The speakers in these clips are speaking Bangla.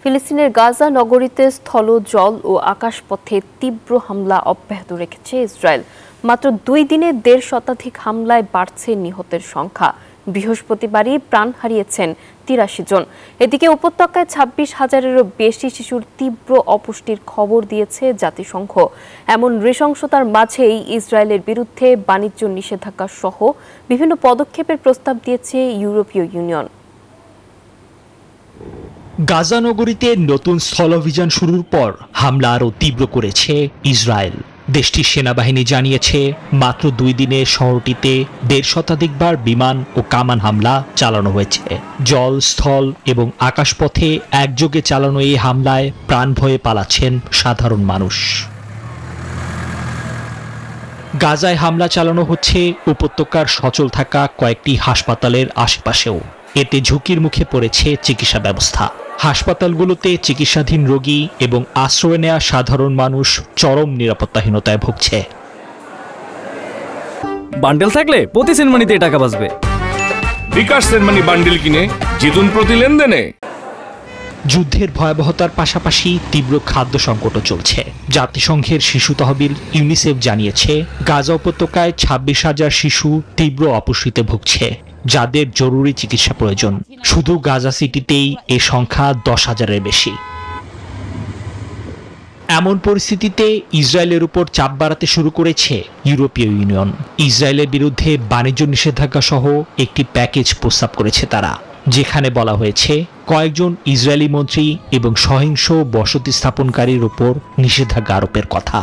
ফিলিস্তিনের গাজা নগরীতে স্থল, জল ও আকাশপথে তীব্র হামলা অব্যাহত রেখেছে ইসরায়েল। মাত্র 2 দিনে 1.5 শতাধিক হামলায় বাড়ছে নিহতের সংখ্যা। বৃহস্পতিবারই প্রাণ হারিয়েছেন 83 জন। এদিকে উপত্যকায় 26,000-এরও বেশি শিশুর তীব্র অপুষ্টির খবর দিয়েছে জাতিসংঘ। এমন নৃশংসতার মাঝেই ইসরায়েলের বিরুদ্ধে বাণিজ্য নিষেধাজ্ঞা সহ বিভিন্ন পদক্ষেপের প্রস্তাব দিয়েছে ইউরোপীয় ইউনিয়ন। গাজা নগরীতে নতুন স্থল অভিযান শুরুর পর হামলা আরও তীব্র করেছে ইসরায়েল। দেশটির সেনাবাহিনী জানিয়েছে মাত্র 2 দিনে শহরটিতে 1.5 শতাধিকবার বিমান ও কামান হামলা চালানো হয়েছে। জল, স্থল এবং আকাশপথে একযোগে চালানো এই হামলায় প্রাণ ভয়ে পালাচ্ছেন সাধারণ মানুষ। গাজায় হামলা চালানো হচ্ছে উপত্যকার সচল থাকা কয়েকটি হাসপাতালের আশেপাশেও। এতে ঝুঁকির মুখে পড়েছে চিকিৎসা ব্যবস্থা। হাসপাতালগুলোতে চিকিৎসাধীন রোগী এবং আশ্রয় নেওয়া সাধারণ মানুষ চরম নিরাপত্তাহীনতায় ভুগছে। বান্ডেল থাকলে প্রতি সেনমানিতে টাকা বাঁচবে। বিকাশ সেনমানি বান্ডেল কিনে জিতুন প্রতি লেনদেনে। যুদ্ধের ভয়াবহতার পাশাপাশি তীব্র খাদ্য সংকটও চলছে। জাতিসংঘের শিশু তহবিল ইউনিসেফ জানিয়েছে গাজা উপত্যকায় 26,000 শিশু তীব্র অপুষ্টিতে ভুগছে, যাদের জরুরি চিকিৎসা প্রয়োজন। শুধু গাজা সিটিতেই এ সংখ্যা 10,000-এর বেশি। এমন পরিস্থিতিতে ইসরায়েলের উপর চাপ বাড়াতে শুরু করেছে ইউরোপীয় ইউনিয়ন। ইসরায়েলের বিরুদ্ধে বাণিজ্য নিষেধাজ্ঞা সহ একটি প্যাকেজ প্রস্তাব করেছে তারা, যেখানে বলা হয়েছে কয়েকজন ইসরায়েলি মন্ত্রী এবং সহিংস বসতি স্থাপনকারীর উপর নিষেধাজ্ঞা আরোপের কথা।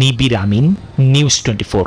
নিবির আমিন, নিউজ 24।